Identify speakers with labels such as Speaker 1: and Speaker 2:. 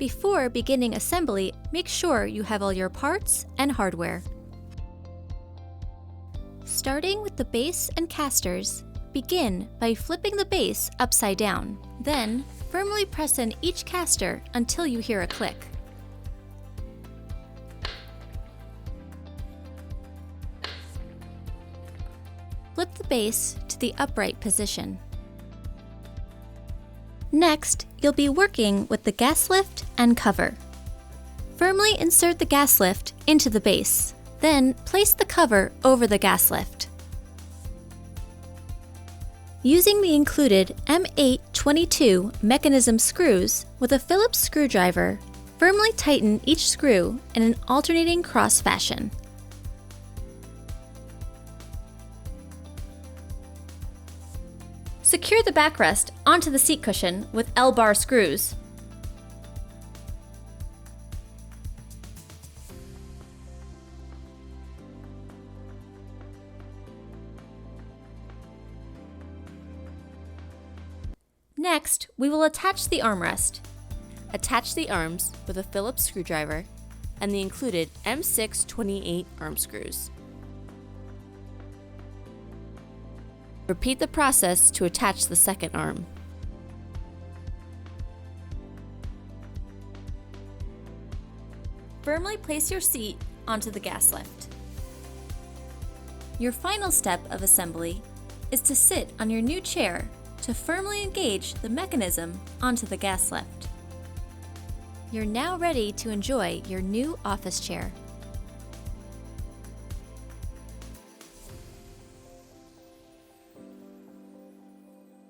Speaker 1: Before beginning assembly, make sure you have all your parts and hardware. Starting with the base and casters, begin by flipping the base upside down. Then, firmly press in each caster until you hear a click. Flip the base to the upright position. Next, you'll be working with the gas lift and cover. Firmly insert the gas lift into the base, then place the cover over the gas lift. Using the included M822 mechanism screws with a Phillips screwdriver, firmly tighten each screw in an alternating cross fashion. Secure the backrest onto the seat cushion with L-bar screws. Next, we will attach the armrest.
Speaker 2: Attach the arms with a Phillips screwdriver and the included M628 arm screws. Repeat the process to attach the second arm.
Speaker 1: Firmly place your seat onto the gas lift. Your final step of assembly is to sit on your new chair to firmly engage the mechanism onto the gas lift. You're now ready to enjoy your new office chair.